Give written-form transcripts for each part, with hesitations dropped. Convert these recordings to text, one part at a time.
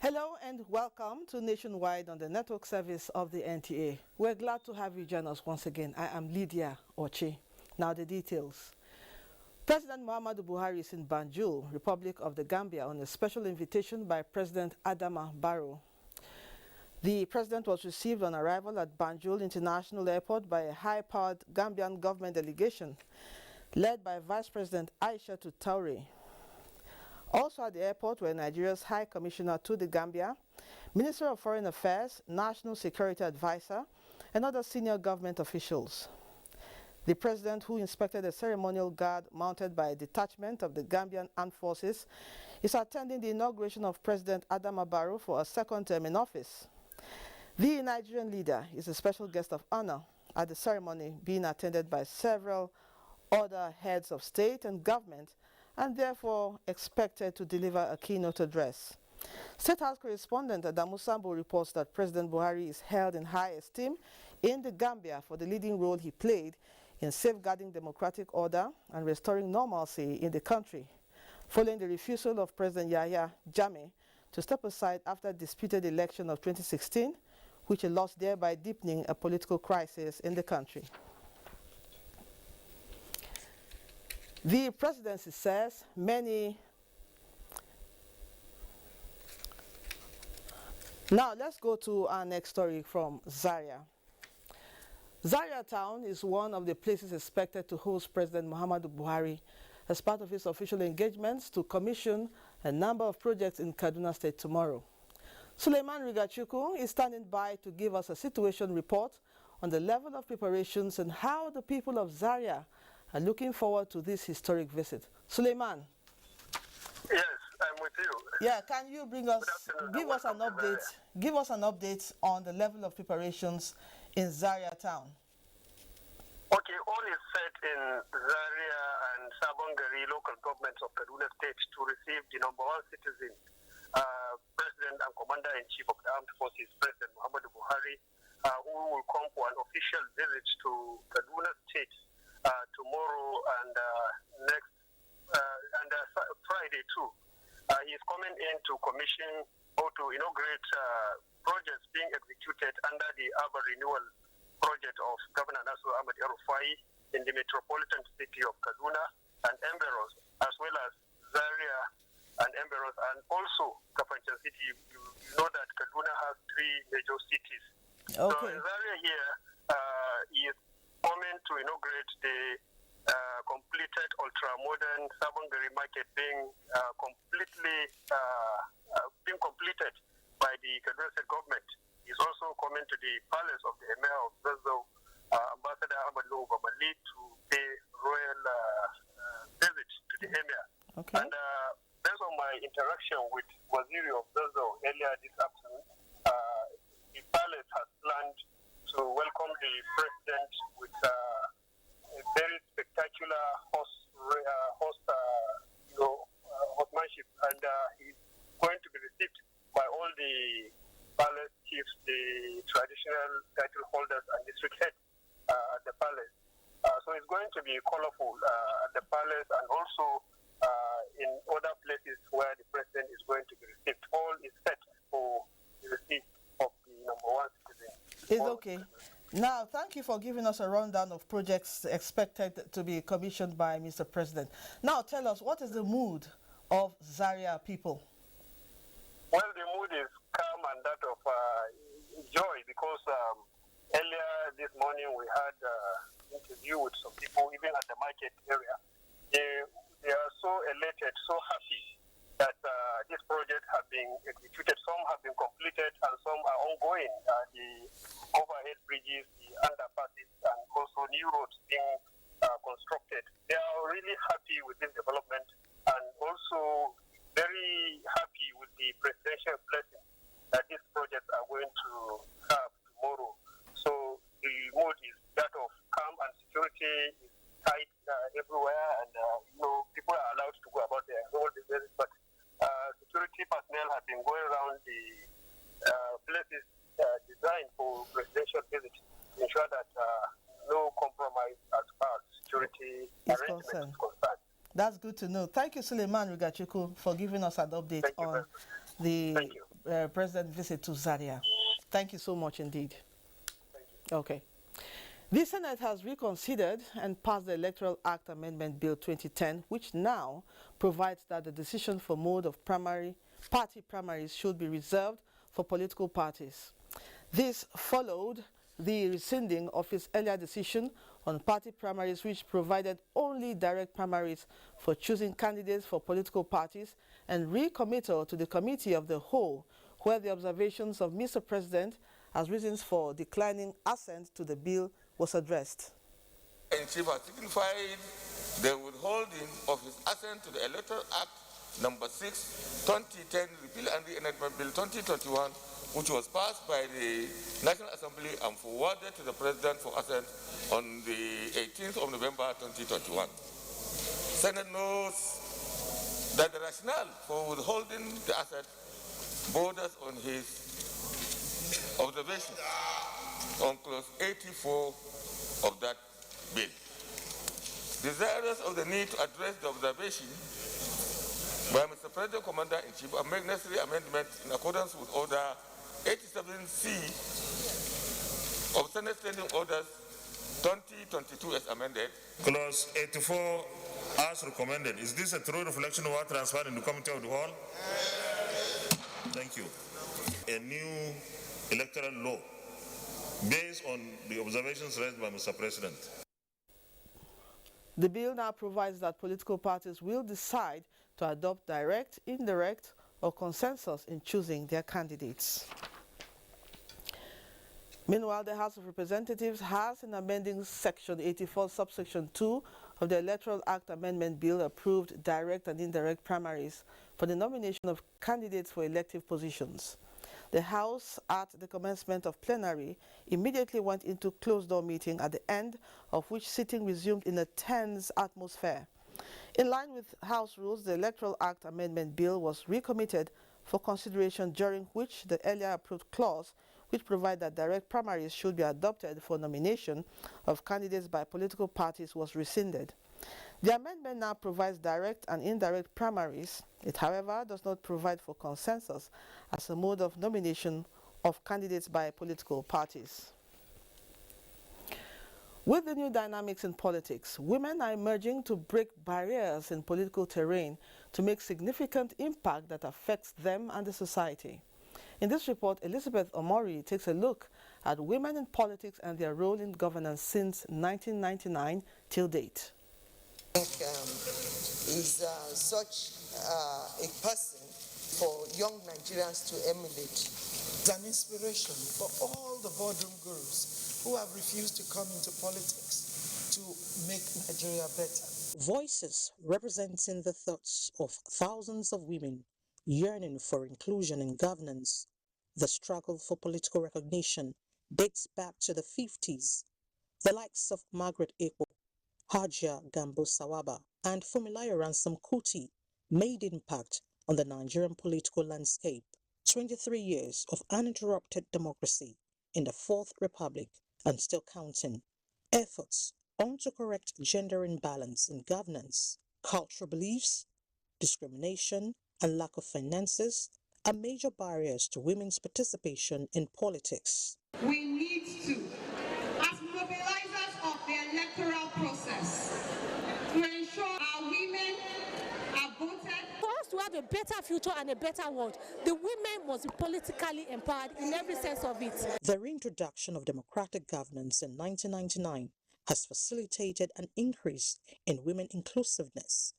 Hello and welcome to Nationwide on the network service of the NTA. We're glad to have you join us once again. I am Lydia Ochi. Now the details. President Muhammadu Buhari is in Banjul, Republic of the Gambia, on a special invitation by President Adama Barrow. The president was received on arrival at Banjul International Airport by a high-powered Gambian government delegation led by Vice President Aisha Toure. Also at the airport were Nigeria's High Commissioner to the Gambia, Minister of Foreign Affairs, National Security Advisor, and other senior government officials. The president, who inspected a ceremonial guard mounted by a detachment of the Gambian Armed Forces, is attending the inauguration of President Adama Barrow for a second term in office. The Nigerian leader is a special guest of honor at the ceremony, being attended by several other heads of state and government, and therefore expected to deliver a keynote address. State House correspondent Adamu Sambo reports that President Buhari is held in high esteem in the Gambia for the leading role he played in safeguarding democratic order and restoring normalcy in the country, following the refusal of President Yahya Jammeh to step aside after a disputed election of 2016, which he lost, thereby deepening a political crisis in the country. The presidency says many... Now let's go to our next story from Zaria. Zaria town is one of the places expected to host President Muhammadu Buhari as part of his official engagements to commission a number of projects in Kaduna State tomorrow. Suleiman Rigachuku is standing by to give us a situation report on the level of preparations and how the people of Zaria are looking forward to this historic visit. Suleiman. Yes, I'm with you. Yeah, can you give us an update on the level of preparations in Zaria town? Okay, all is set in Zaria and Sabongari local governments of Kaduna State to receive the number one citizen, President and Commander-in-Chief of the Armed Forces, President Muhammadu Buhari, who will come for an official visit to Kaduna State tomorrow and next and Friday too. He is coming in to commission or to inaugurate projects being executed under the urban renewal project of Governor Nasir Ahmed El-Rufai in the metropolitan city of Kaduna and Emberos, as well as Zaria and Emberos, and also Kafanchan City. You know that Kaduna has three major cities. Okay. So in Zaria here, he is coming to inaugurate the completed ultra-modern Sabongari market being completed by the Kaduna State government. He's also coming to the palace of the Emir of Zazzau, Ambassador Ahmad Nuhu Bamali, to pay royal visit to the Emir. Okay. And based on my interaction with Waziri of Zazzau earlier this afternoon, the palace has planned to welcome the president with a very spectacular horsemanship, and he's going to be received by all the palace chiefs, the traditional title holders, and district heads at the palace. So it's going to be colorful at the palace and also in other places where the president is going to be received. All is set for the receipt of the number one citizen. It's okay. Now, thank you for giving us a rundown of projects expected to be commissioned by Mr. President. Now, tell us, what is the mood of Zaria people? Well, the mood is calm and that of joy, because earlier this morning we had an interview with some people, even at the market area. They are so elated, so happy that this project has been executed. Some have been completed and some are ongoing. The overhead bridges, the underpasses, and also new roads being constructed. They are really happy with this development and also very happy with the presidential blessing that these projects are going to have tomorrow. So the mood is that of calm, and security is tight everywhere, and people are allowed to go about their whole business, but security personnel have been going around the places designed for presidential visits to ensure that no compromise as far as security arrangements is concerned. That's good to know. Thank you, Suleiman Rigachuku, for giving us an update on the President's visit to Zaria. Thank you so much indeed. Thank you. Okay. The Senate has reconsidered and passed the Electoral Act Amendment Bill 2010, which now provides that the decision for mode of party primaries should be reserved for political parties. This followed the rescinding of its earlier decision on party primaries, which provided only direct primaries for choosing candidates for political parties, and recommittal to the Committee of the Whole, where the observations of Mr. President as reasons for declining assent to the bill was addressed. In chief has signified the withholding of his assent to the Electoral Act number 6, 2010, repeal and reenactment bill 2021, which was passed by the National Assembly and forwarded to the President for assent on the 18th of November 2021. Senate knows that the rationale for withholding the assent borders on his observation on clause 84 of that bill. Desirous of the need to address the observation by Mr. President Commander-in-Chief and make necessary amendments in accordance with Order 87C of Senate Standing Orders 2022 as amended. Clause 84 as recommended. Is this a true reflection of what transpired in the Committee of the Whole? Thank you. A new electoral law based on the observations raised by Mr. President. The bill now provides that political parties will decide to adopt direct, indirect, or consensus in choosing their candidates. Meanwhile, the House of Representatives has, in amending Section 84, subsection 2 of the Electoral Act Amendment Bill, approved direct and indirect primaries for the nomination of candidates for elective positions. The House, at the commencement of plenary, immediately went into closed-door meeting, at the end of which sitting resumed in a tense atmosphere. In line with House rules, the Electoral Act Amendment Bill was recommitted for consideration, during which the earlier approved clause, which provides that direct primaries should be adopted for nomination of candidates by political parties, was rescinded. The amendment now provides direct and indirect primaries. It, however, does not provide for consensus as a mode of nomination of candidates by political parties. With the new dynamics in politics, women are emerging to break barriers in political terrain to make significant impact that affects them and the society. In this report, Elizabeth Omori takes a look at women in politics and their role in governance since 1999 till date. Is such a person for young Nigerians to emulate. It's an inspiration for all the boardroom gurus who have refused to come into politics to make Nigeria better. Voices representing the thoughts of thousands of women yearning for inclusion in governance. The struggle for political recognition dates back to the 50s. The likes of Margaret Ekpo, Hajiya Gambo Sawaba, and Funmilayo Ransom Kuti made impact on the Nigerian political landscape. 23 years of uninterrupted democracy in the Fourth Republic and still counting. Efforts on to correct gender imbalance in governance, cultural beliefs, discrimination, and lack of finances are major barriers to women's participation in politics. We need to, as mobilizers of the electoral process, to ensure our women are voted. For us to have a better future and a better world, the women must be politically empowered in every sense of it. The reintroduction of democratic governance in 1999 has facilitated an increase in women inclusiveness,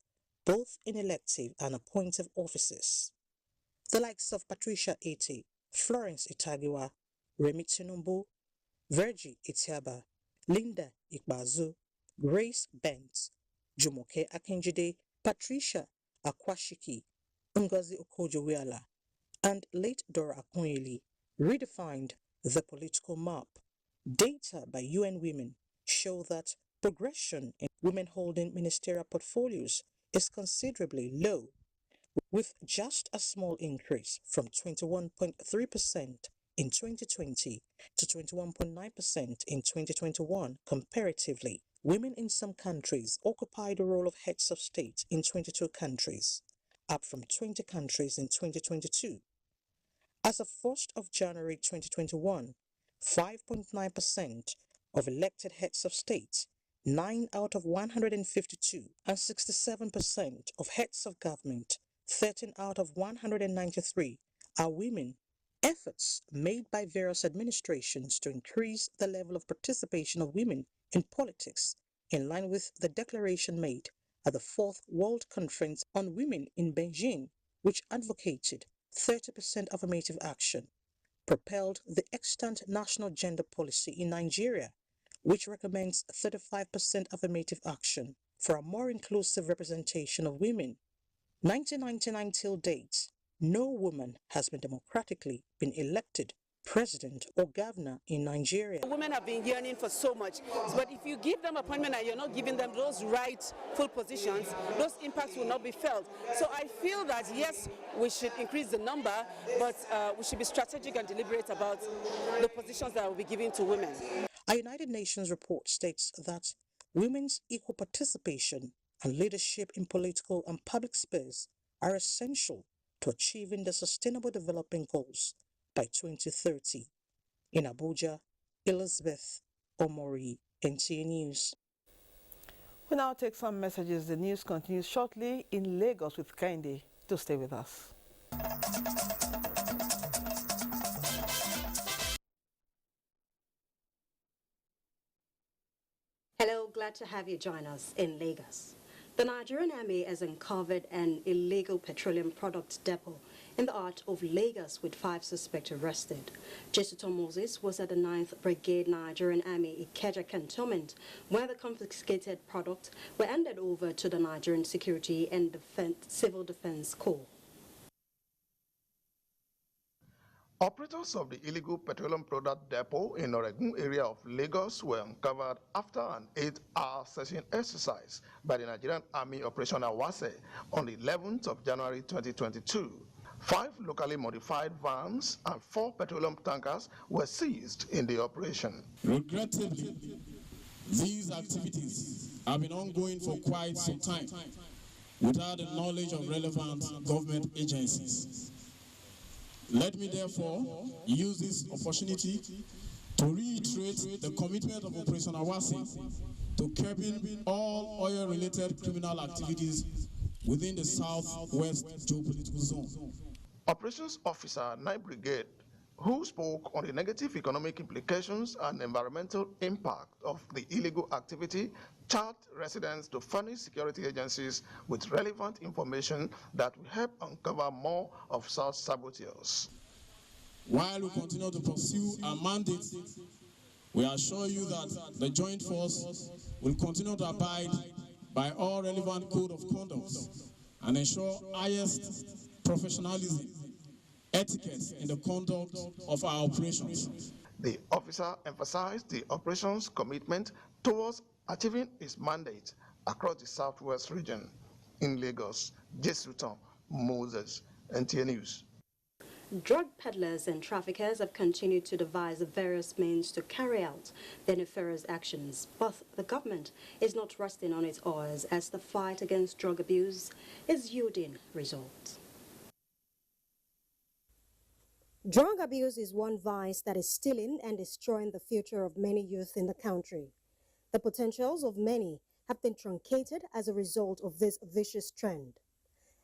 both in elective and appointive offices. The likes of Patricia Ete, Florence Itagiwa, Remi Tinubu, Virgie Itiaba, Linda Ikbazu, Grace Bent, Jumoke Akinjide, Patricia Akwashiki, Ngozi Okojo-Iweala, and late Dora Akunyili redefined the political map. Data by UN Women show that progression in women holding ministerial portfolios is considerably low, with just a small increase from 21.3% in 2020 to 21.9% in 2021 comparatively. Women in some countries occupy the role of heads of state in 22 countries, up from 20 countries in 2022. As of 1st of January 2021, 5.9% of elected heads of state, 9 out of 152, and 67% of heads of government, 13 out of 193, are women. Efforts made by various administrations to increase the level of participation of women in politics, in line with the declaration made at the 4th World Conference on Women in Beijing, which advocated 30% affirmative action, propelled the extant national gender policy in Nigeria, which recommends 35% affirmative action for a more inclusive representation of women. 1999 till date, no woman has been democratically been elected president or governor in Nigeria. Women have been yearning for so much, but if you give them appointment and you're not giving them those rightful positions, those impacts will not be felt. So I feel that yes, we should increase the number, but we should be strategic and deliberate about the positions that will be given to women. A United Nations report states that women's equal participation and leadership in political and public spheres are essential to achieving the Sustainable Development Goals by 2030. In Abuja, Elizabeth Omori, NTA News. We now take some messages. The news continues shortly in Lagos with Kende. Do stay with us. Hello, glad to have you join us in Lagos. The Nigerian Army has uncovered an illegal petroleum product depot in the heart of Lagos with 5 suspects arrested. Jesuton Moses was at the 9th Brigade Nigerian Army Ikeja Cantonment, where the confiscated products were handed over to the Nigerian Security and Civil Defense Corps. Operators of the illegal petroleum product depot in Oregun area of Lagos were uncovered after an 8-hour searching exercise by the Nigerian Army Operation Awase on the 11th of January 2022. 5 locally modified vans and 4 petroleum tankers were seized in the operation. Regrettably, these activities have been ongoing for quite some time without the knowledge of relevant government agencies. Let me therefore use this opportunity to reiterate the commitment of Operation Awase to curbing all oil-related criminal activities within the southwest geopolitical zone. Operations Officer 9th Brigade, who spoke on the negative economic implications and environmental impact of the illegal activity, charged residents to furnish security agencies with relevant information that will help uncover more of such saboteurs. While we continue to pursue our mandate, we assure you that the Joint Force will continue to abide by all relevant code of conduct and ensure highest professionalism, etiquette in the conduct of our operations. The officer emphasized the operation's commitment towards achieving its mandate across the southwest region. In Lagos, Jesuton Moses, NTA News. Drug peddlers and traffickers have continued to devise various means to carry out their nefarious actions, but the government is not resting on its oars as the fight against drug abuse is yielding results. Drug abuse is one vice that is stealing and destroying the future of many youth in the country. The potentials of many have been truncated as a result of this vicious trend.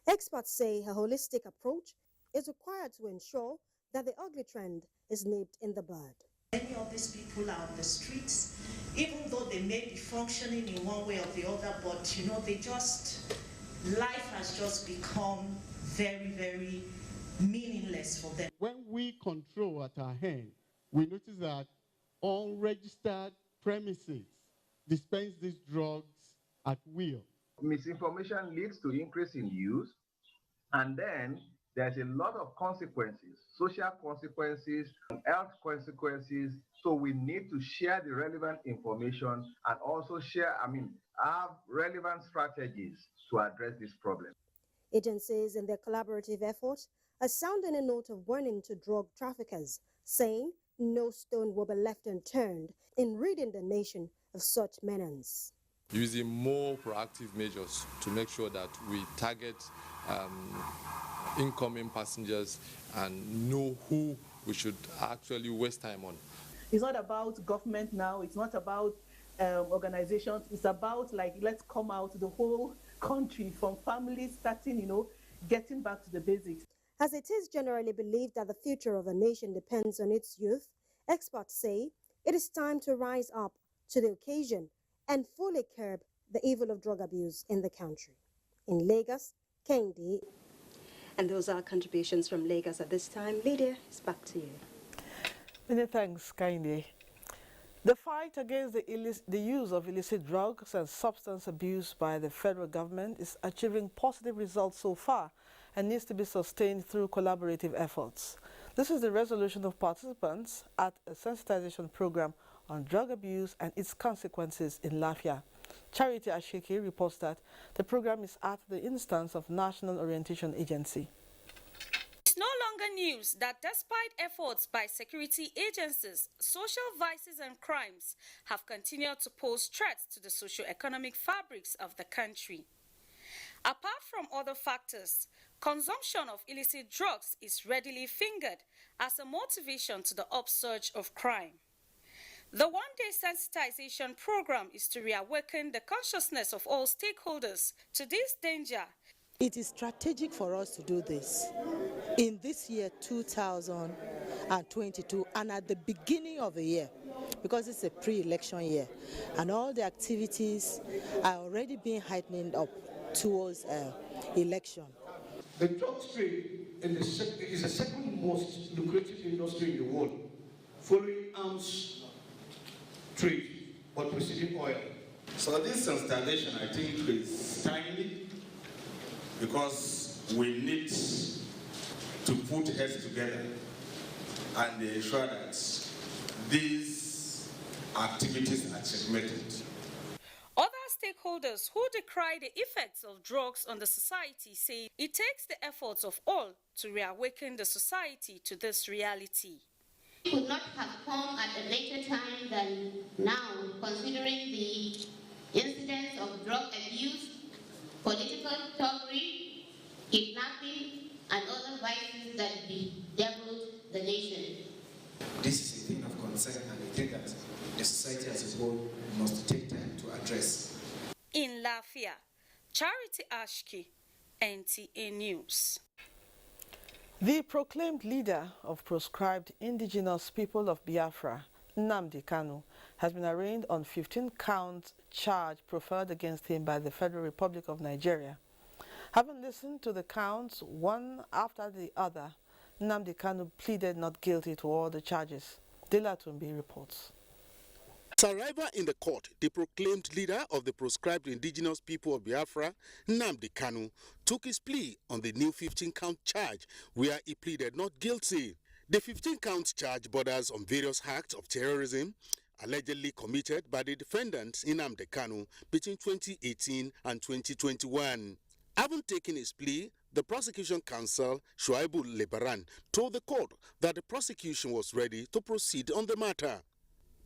Experts say a holistic approach is required to ensure that the ugly trend is nipped in the bud. Many of these people are on the streets, even though they may be functioning in one way or the other, but you know, life has just become very, very meaningless for them. When we control at our hand, we notice that unregistered premises dispense these drugs at will. Misinformation leads to increase in use, and then there's a lot of consequences, social consequences, health consequences. So we need to share the relevant information and also have relevant strategies to address this problem. Agencies in their collaborative efforts are sounding a note of warning to drug traffickers, saying no stone will be left unturned in ridding the nation of such menace. Using more proactive measures to make sure that we target incoming passengers and know who we should actually waste time on. It's not about government now, it's not about organizations, it's about like, let's come out the whole country from families starting, getting back to the basics. As it is generally believed that the future of a nation depends on its youth, experts say it is time to rise up to the occasion and fully curb the evil of drug abuse in the country. In Lagos, Kendi. And those are contributions from Lagos at this time. Lydia, it's back to you. Many thanks, Kendi. The fight against the use of illicit drugs and substance abuse by the federal government is achieving positive results so far and needs to be sustained through collaborative efforts. This is the resolution of participants at a sensitization program on drug abuse and its consequences in Lafia. Charity Ashiki reports that the program is at the instance of National Orientation Agency. It's no longer news that despite efforts by security agencies, social vices and crimes have continued to pose threats to the socio-economic fabrics of the country. Apart from other factors, consumption of illicit drugs is readily fingered as a motivation to the upsurge of crime. The one-day sensitization program is to reawaken the consciousness of all stakeholders to this danger. It is strategic for us to do this in this year 2022 and at the beginning of the year, because it's a pre-election year and all the activities are already being heightened up towards election. The drug trade is the second most lucrative industry in the world, following arms trade, but preceding oil. So this sensitization, I think, is timely because we need to put heads together and ensure that these activities are checkmated. Other stakeholders who decry the effects of drugs on the society say it takes the efforts of all to reawaken the society to this reality. Could not have come at a later time than now, considering the incidence of drug abuse, political thuggery, kidnapping, and other vices that bedeviled the nation. This is a thing of concern, and I think that the society as a whole must take time to address. In Lafia, Charity Ashki, NTA News. The proclaimed leader of proscribed indigenous people of Biafra, Nnamdi Kanu, has been arraigned on 15-count charge preferred against him by the Federal Republic of Nigeria. Having listened to the counts one after the other, Nnamdi Kanu pleaded not guilty to all the charges. Dela Tumbi reports. At arrival in the court, the proclaimed leader of the proscribed indigenous people of Biafra, Nnamdi Kanu, took his plea on the new 15-count charge where he pleaded not guilty. The 15-count charge borders on various acts of terrorism allegedly committed by the defendant Nnamdi Kanu between 2018 and 2021. Having taken his plea, the prosecution counsel, Shuaibu Lebaran, told the court that the prosecution was ready to proceed on the matter.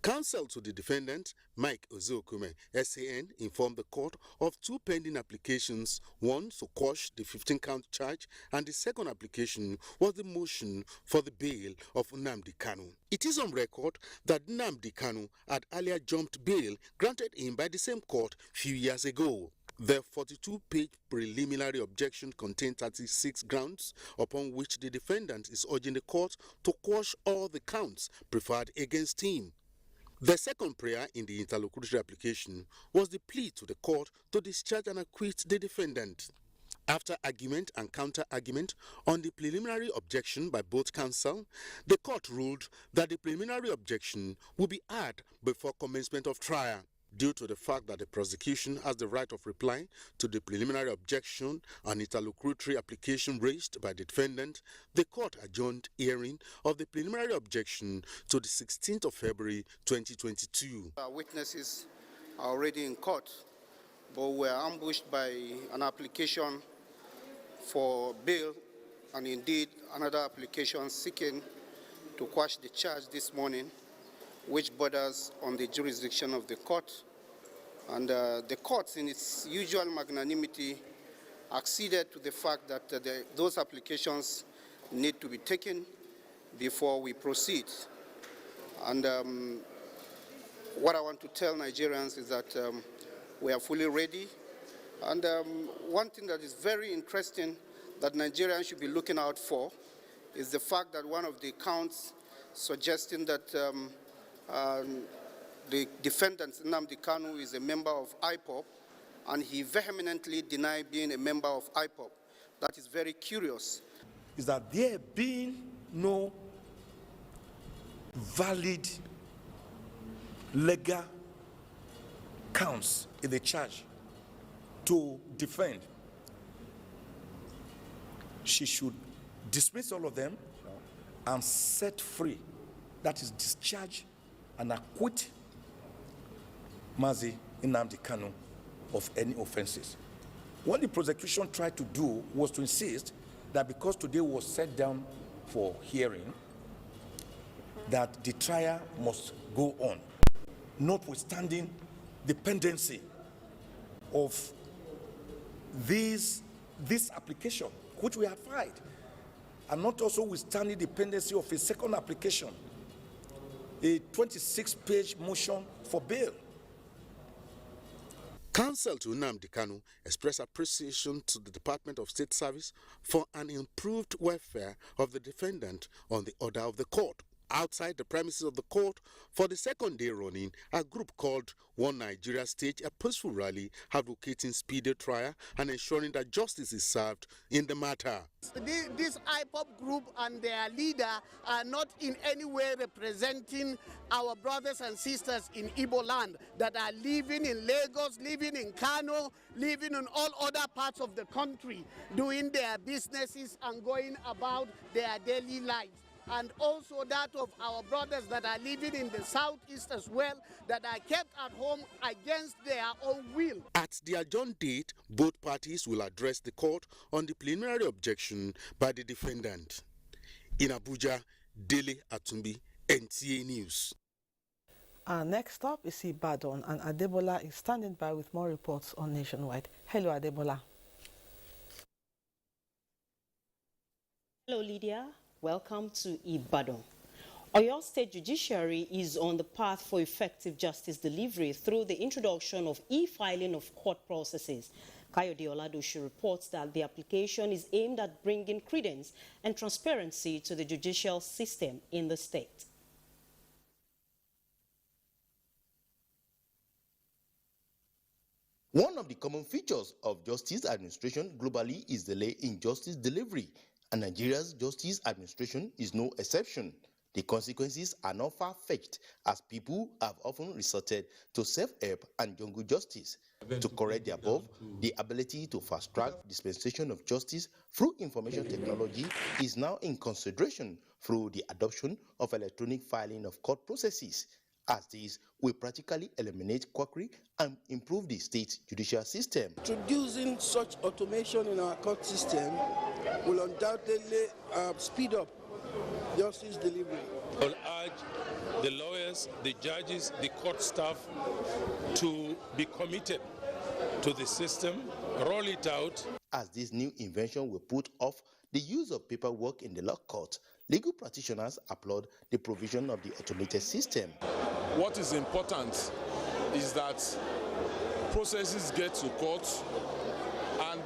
Counsel to the defendant, Mike Ozokume, SAN, informed the court of two pending applications, one to quash the 15-count charge, and the second application was the motion for the bail of Nnamdi Kanu. It is on record that Nnamdi Kanu had earlier jumped bail granted him by the same court few years ago. The 42-page preliminary objection contained 36 grounds upon which the defendant is urging the court to quash all the counts preferred against him. The second prayer in the interlocutory application was the plea to the court to discharge and acquit the defendant. After argument and counter-argument on the preliminary objection by both counsel, the court ruled that the preliminary objection would be heard before commencement of trial. Due to the fact that the prosecution has the right of reply to the preliminary objection and interlocutory application raised by the defendant, the court adjourned hearing of the preliminary objection to the 16th of February 2022. Our witnesses are already in court, but were ambushed by an application for bail and indeed another application seeking to quash the charge this morning, which borders on the jurisdiction of the court. And the court, in its usual magnanimity, acceded to the fact that those applications need to be taken before we proceed. And what I want to tell Nigerians is that we are fully ready. And one thing that is very interesting that Nigerians should be looking out for is the fact that one of the counts suggesting that the defendant, Nnamdi Kanu, is a member of IPOB, and he vehemently denied being a member of IPOB. That is very curious. Is that there being no valid legal counts in the charge to defend, she should dismiss all of them and set free, that is discharge and acquit Mazi Nnamdi Kanu of any offenses. What the prosecution tried to do was to insist that because today was set down for hearing, that the trial must go on, notwithstanding the pendency of this application, which we have filed, and not also withstanding the pendency of a second application, a 26-page motion for bail. Counsel to Nnamdi Kanu expressed appreciation to the Department of State Service for an improved welfare of the defendant on the order of the court. Outside the premises of the court, for the second day running, a group called One Nigeria staged a peaceful rally advocating speedy trial and ensuring that justice is served in the matter. This IPOB group and their leader are not in any way representing our brothers and sisters in Igbo land that are living in Lagos, living in Kano, living in all other parts of the country, doing their businesses and going about their daily lives. And also that of our brothers that are living in the southeast as well, that are kept at home against their own will. At the adjourned date, both parties will address the court on the preliminary objection by the defendant. In Abuja, Dele Atumbi, NTA News. Next up is Ibadan, and Adebola is standing by with more reports on Nationwide. Hello, Adebola. Hello, Lydia. Welcome to Ibadan. Oyo State Judiciary is on the path for effective justice delivery through the introduction of e-filing of court processes. Kayode Oladosu reports that the application is aimed at bringing credence and transparency to the judicial system in the state. One of the common features of justice administration globally is delay in justice delivery, and Nigeria's justice administration is no exception. The consequences are not far-fetched, as people have often resorted to self-help and jungle justice. To correct the above, the ability to fast-track dispensation of justice through information technology is now in consideration through the adoption of electronic filing of court processes, as this will practically eliminate quackery and improve the state's judicial system. Introducing such automation in our court system will undoubtedly speed up justice delivery. I will urge the lawyers, the judges, the court staff to be committed to the system, roll it out. As this new invention will put off the use of paperwork in the law court, legal practitioners applaud the provision of the automated system. What is important is that processes get to court and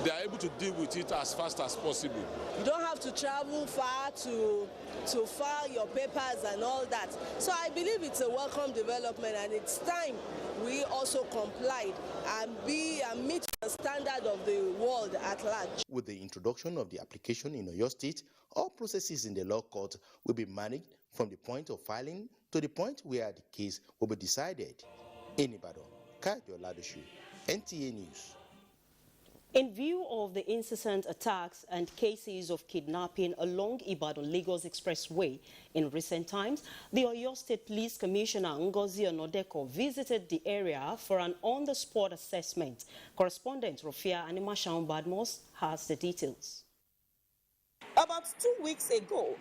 they are able to deal with it as fast as possible. You don't have to travel far to file your papers and all that. So I believe it's a welcome development, and it's time we also complied and meet the standard of the world at large. With the introduction of the application in Oyo State, all processes in the law court will be managed from the point of filing to the point where the case will be decided. In Ibadan, Kayode Oladosu, NTA News. In view of the incessant attacks and cases of kidnapping along Ibadan-Lagos Expressway in recent times, the Oyo State Police Commissioner Ngozi Onodeko visited the area for an on-the-spot assessment. Correspondent Rofia Animashaun Badmos has the details. About 2 weeks ago,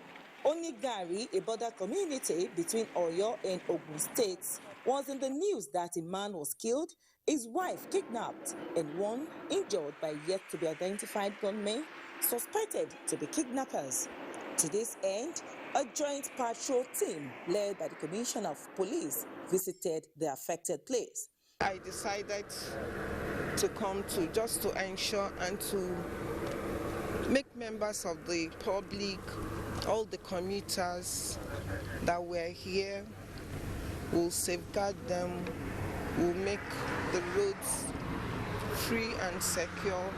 Onigari, a border community between Oyo and Ogun states, was in the news that a man was killed, his wife kidnapped, and one injured by yet-to-be-identified gunmen suspected to be kidnappers. To this end, a joint patrol team led by the Commissioner of Police visited the affected place. I decided to come to just to ensure and to make members of the public, all the commuters that were here, will safeguard them, will make the roads free and secure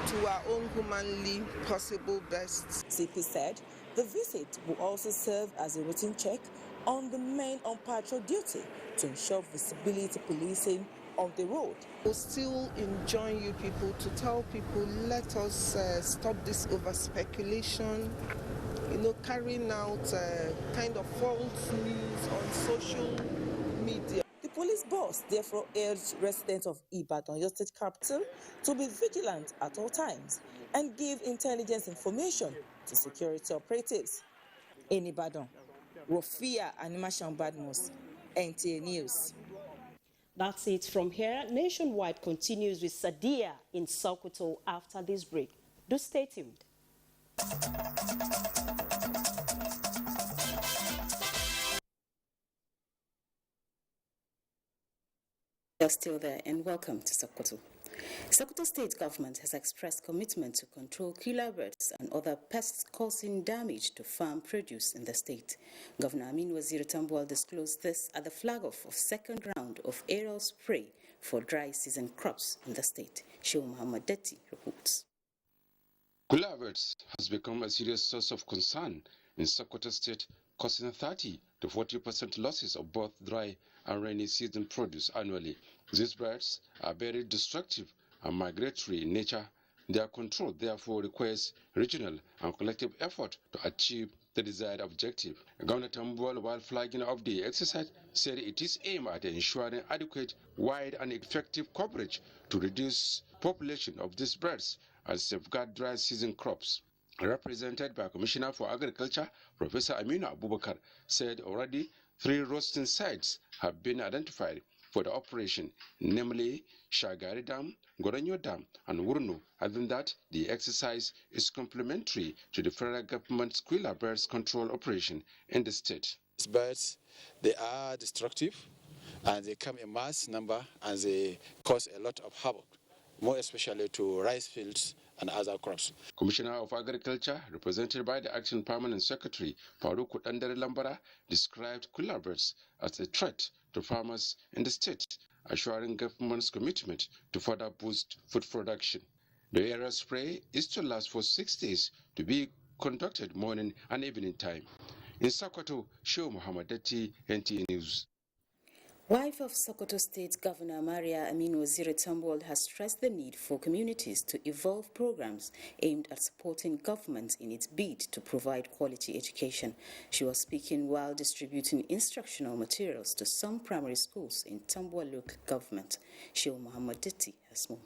to our own humanly possible best. CP said the visit will also serve as a routine check on the men on patrol duty to ensure visibility policing on the road. We'll still enjoin you people to tell people, let us stop this over speculation, carrying out kind of false news on social media. The police boss therefore urged residents of Ibadan, your state capital, to be vigilant at all times and give intelligence information to security operatives. In Ibadan, Rofia Animashan Badmus, NTA News. That's it from here. Nationwide continues with Sadia in Sokoto after this break. Do stay tuned. You're still there, and welcome to Sokoto. Sokoto State Government has expressed commitment to control killer birds and other pests causing damage to farm produce in the state. Governor Amin Waziri Tambuwal disclosed this at the flag-off of second round of aerial spray for dry season crops in the state. Shehu Muhammad Detti reports. Killer birds has become a serious source of concern in Sokoto State, causing 30 to 40% losses of both dry and rainy season produce annually. These birds are very destructive and migratory in nature. Their control therefore requires regional and collective effort to achieve the desired objective. Governor Tambuwal, while flagging off the exercise, said it is aimed at ensuring adequate, wide and effective coverage to reduce population of these birds and safeguard dry season crops. Represented by Commissioner for Agriculture, Professor Aminu Abubakar, said already 3 roasting sites have been identified for the operation, namely Shagari Dam, Goranyo Dam, and Wurnu. Other than that, the exercise is complementary to the federal government's killer birds control operation in the state. These birds, they are destructive, and they come in mass number, and they cause a lot of havoc, more especially to rice fields and other crops. Commissioner of Agriculture, represented by the Acting Permanent Secretary, Faruk Kudandere Lambara, described killer birds as a threat to farmers in the state, assuring government's commitment to further boost food production. The aerial spray is to last for 6 days, to be conducted morning and evening time. In Sokoto, Shehu Muhammad Detti, NTA News. Wife of Sokoto State Governor Maria Amin Waziri Tambuwal has stressed the need for communities to evolve programs aimed at supporting government in its bid to provide quality education. She was speaking while distributing instructional materials to some primary schools in Tambuwal local government. Shehu Muhammad Detti has more.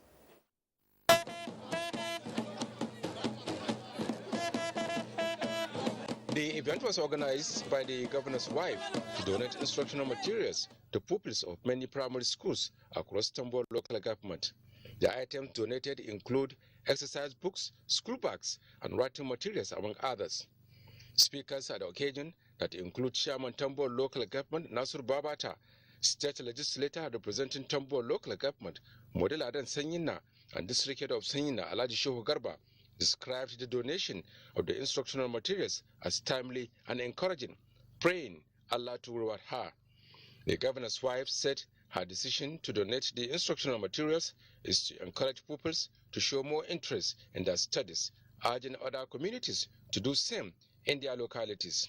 The event was organized by the governor's wife to donate instructional materials to pupils of many primary schools across Tambuwal local government. The items donated include exercise books, school bags, and writing materials, among others. Speakers at the occasion that include Chairman Tambuwal local government Nasur Babata, State Legislator representing Tambuwal local government Model Adan Sanyina, and District Head of Sanyina Alhaji Shehu Garba, described the donation of the instructional materials as timely and encouraging, praying Allah to reward her. The governor's wife said her decision to donate the instructional materials is to encourage pupils to show more interest in their studies, urging other communities to do same in their localities.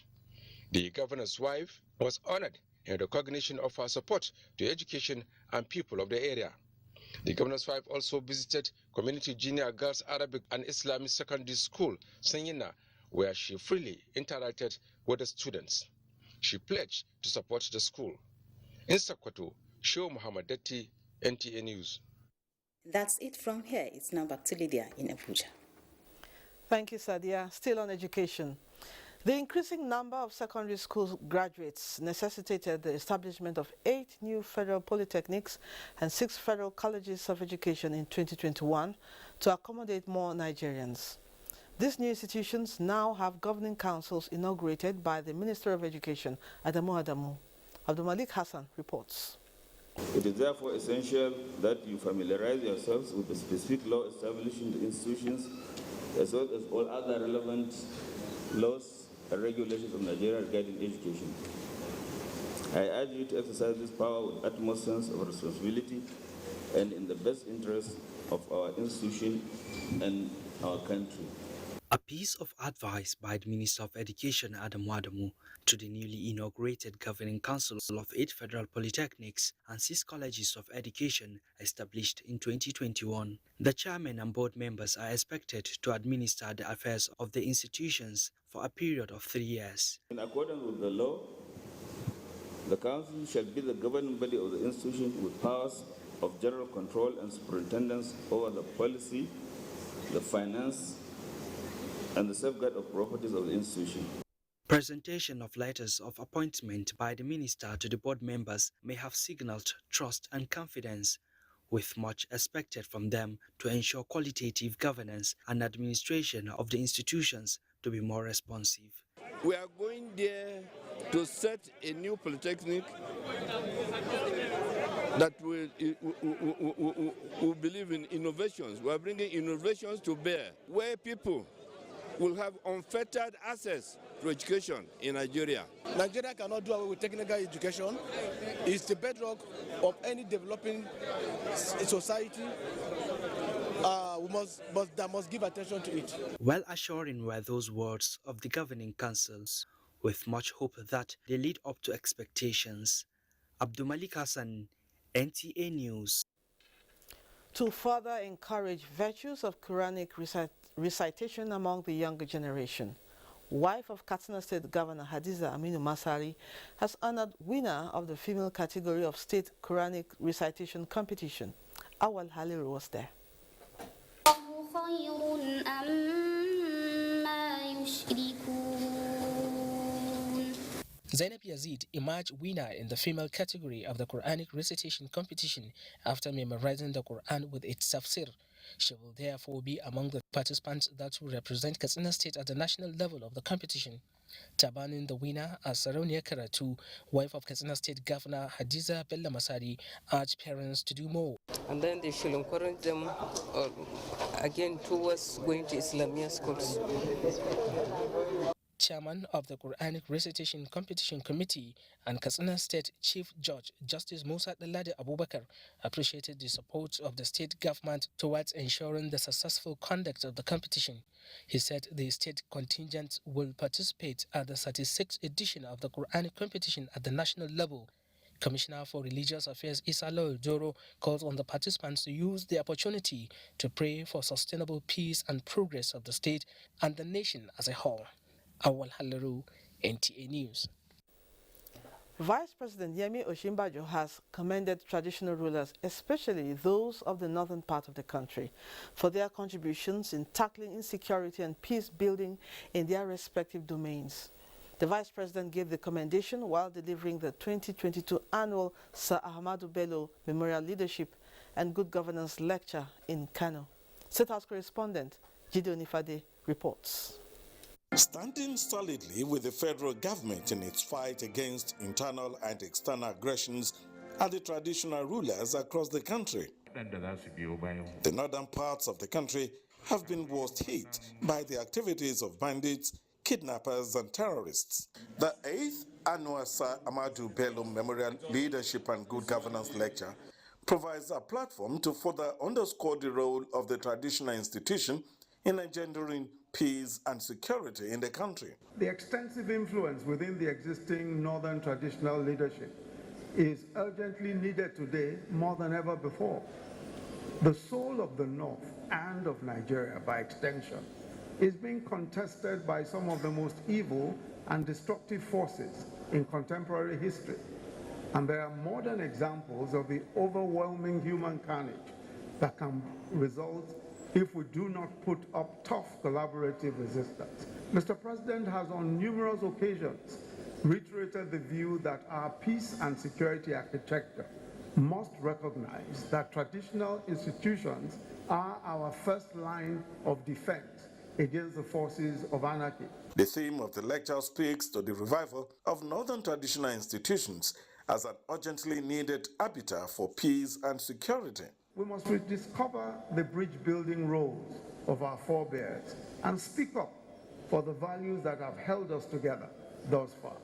The governor's wife was honored in recognition of her support to education and people of the area. The governor's wife also visited Community Junior Girls Arabic and Islamic Secondary School, Sanyina, where she freely interacted with the students. She pledged to support the school. In Sokoto, Shehu Muhammad Detti, NTA News. That's it from here. It's now back to Lydia in Abuja. Thank you, Sadia. Still on education. The increasing number of secondary school graduates necessitated the establishment of 8 new federal polytechnics and 6 federal colleges of education in 2021 to accommodate more Nigerians. These new institutions now have governing councils inaugurated by the Minister of Education, Adamu Adamu. Abdulmalik Hassan reports. It is therefore essential that you familiarize yourselves with the specific law establishing the institutions as well as all other relevant laws and regulations of Nigeria regarding education. I urge you to exercise this power with utmost sense of responsibility and in the best interest of our institution and our country. A piece of advice by the Minister of Education, Adamu Adamu, to the newly inaugurated Governing Council of 8 federal polytechnics and 6 colleges of education established in 2021. The chairman and board members are expected to administer the affairs of the institutions for a period of 3 years. In accordance with the law, the council shall be the governing body of the institution with powers of general control and superintendence over the policy, the finance, and the safeguard of properties of the institution. Presentation of letters of appointment by the minister to the board members may have signaled trust and confidence, with much expected from them to ensure qualitative governance and administration of the institutions to be more responsive. We are going there to set a new polytechnic that will believe in innovations. We are bringing innovations to bear, where people will have unfettered access to education in Nigeria. Nigeria cannot do away with technical education. It's the bedrock of any developing society. That must give attention to it. Well assuring were those words of the governing councils, with much hope that they lead up to expectations. Abdulmalik Hassan, NTA News. To further encourage virtues of Quranic recitation among the younger generation, wife of Katsina State Governor Hadiza Aminu Masari has honored winner of the female category of State Quranic Recitation Competition. Awal Haliru was there. Zainab Yazid emerged winner in the female category of the Quranic recitation competition after memorizing the Quran with its tafsir. She will therefore be among the participants that will represent Katsina State at the national level of the competition. Tabanin the winner as Saronia Karatu, wife of Katsina State Governor Hadiza Bello Masari, urged parents to do more. And then they should encourage them again towards going to Islamia schools. Chairman of the Quranic Recitation Competition Committee and Katsina State Chief Judge Justice Musa Dalade Abubakar appreciated the support of the state government towards ensuring the successful conduct of the competition. He said the state contingent will participate at the 36th edition of the Quranic competition at the national level. Commissioner for Religious Affairs Issa Lawal Doro called on the participants to use the opportunity to pray for sustainable peace and progress of the state and the nation as a whole. Awal Halaru, NTA News. Vice President Yemi Osinbajo has commended traditional rulers, especially those of the northern part of the country, for their contributions in tackling insecurity and peace building in their respective domains. The Vice President gave the commendation while delivering the 2022 annual Sir Ahmadu Bello Memorial Leadership and Good Governance Lecture in Kano. State House correspondent Gideon Ifade reports. Standing solidly with the federal government in its fight against internal and external aggressions are the traditional rulers across the country. The northern parts of the country have been worst hit by the activities of bandits, kidnappers and terrorists. The 8th annual Sir Ahmadu Bello Memorial Leadership and Good Governance Lecture provides a platform to further underscore the role of the traditional institution in engendering peace and security in the country. The extensive influence within the existing northern traditional leadership is urgently needed today more than ever before. The soul of the North and of Nigeria, by extension, is being contested by some of the most evil and destructive forces in contemporary history. And there are modern examples of the overwhelming human carnage that can result if we do not put up tough collaborative resistance. Mr. President has on numerous occasions reiterated the view that our peace and security architecture must recognize that traditional institutions are our first line of defense against the forces of anarchy. The theme of the lecture speaks to the revival of northern traditional institutions as an urgently needed habitat for peace and security. We must rediscover the bridge-building roles of our forebears and speak up for the values that have held us together thus far.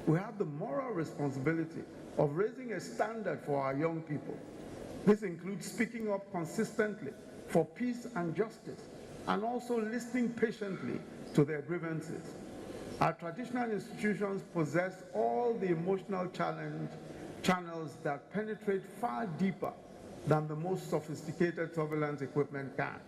We have the moral responsibility of raising a standard for our young people. This includes speaking up consistently for peace and justice, and also listening patiently to their grievances. Our traditional institutions possess all the emotional channels that penetrate far deeper than the most sophisticated surveillance equipment can.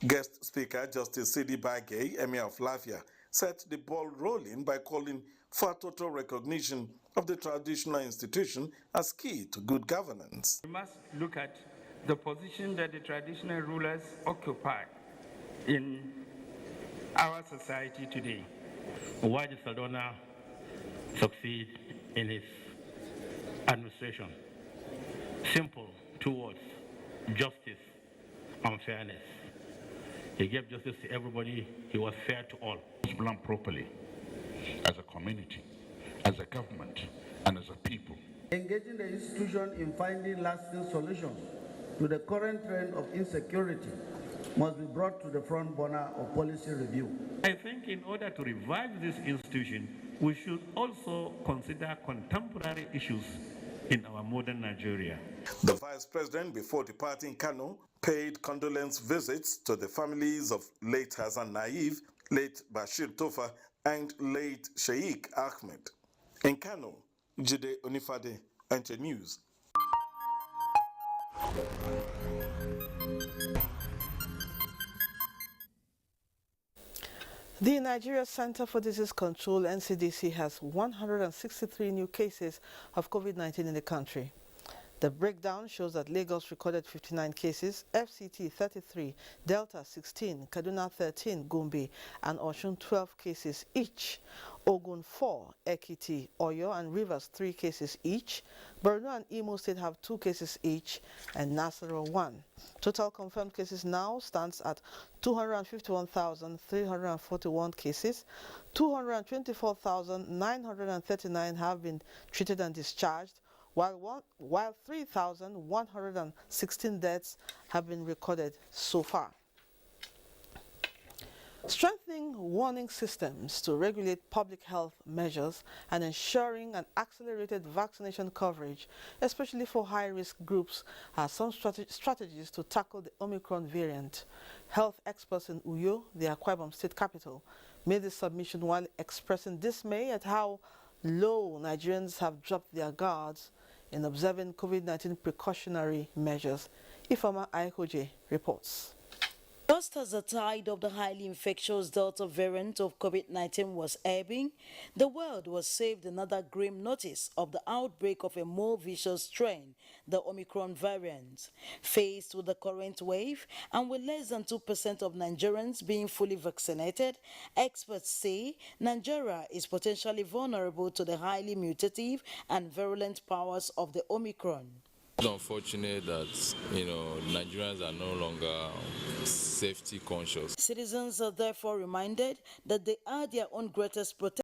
Guest speaker Justice Sidi Bagay, Emir of Lafia, set the ball rolling by calling for total recognition of the traditional institution as key to good governance. We must look at the position that the traditional rulers occupy in our society today. Why did Saldona succeed in his administration? Simple, 2 words: justice and fairness. He gave justice to everybody. He was fair to all. Plan properly as a community, as a government, and as a people. Engaging the institution in finding lasting solutions to the current trend of insecurity must be brought to the front burner of policy review. I think in order to revive this institution, we should also consider contemporary issues in our modern Nigeria. The Vice President, before departing Kano, paid condolence visits to the families of late Hassan Naif, late Bashir Tofa, and late Sheikh Ahmed. In Kano, Jide Onifade, NTA News. The Nigeria Center for Disease Control, NCDC, has 163 new cases of COVID-19 in the country. The breakdown shows that Lagos recorded 59 cases, FCT 33, Delta 16, Kaduna 13, Gombe and Osun 12 cases each, Ogun 4, Ekiti, Oyo and Rivers 3 cases each, Borno and Imo State have 2 cases each, and Nasarawa 1. Total confirmed cases now stands at 251,341 cases, 224,939 have been treated and discharged, while 3,116 deaths have been recorded so far. Strengthening warning systems to regulate public health measures and ensuring an accelerated vaccination coverage, especially for high-risk groups, are some strategies to tackle the Omicron variant. Health experts in Uyo, the Akwa Ibom state capital, made this submission while expressing dismay at how low Nigerians have dropped their guards in observing COVID-19 precautionary measures. Ifama Aikoje reports. Just as the tide of the highly infectious Delta variant of COVID-19 was ebbing, the world was saved another grim notice of the outbreak of a more vicious strain, the Omicron variant. Faced with the current wave and with less than 2% of Nigerians being fully vaccinated, experts say Nigeria is potentially vulnerable to the highly mutative and virulent powers of the Omicron. It's unfortunate that, Nigerians are no longer safety conscious. Citizens are therefore reminded that they are their own greatest protectors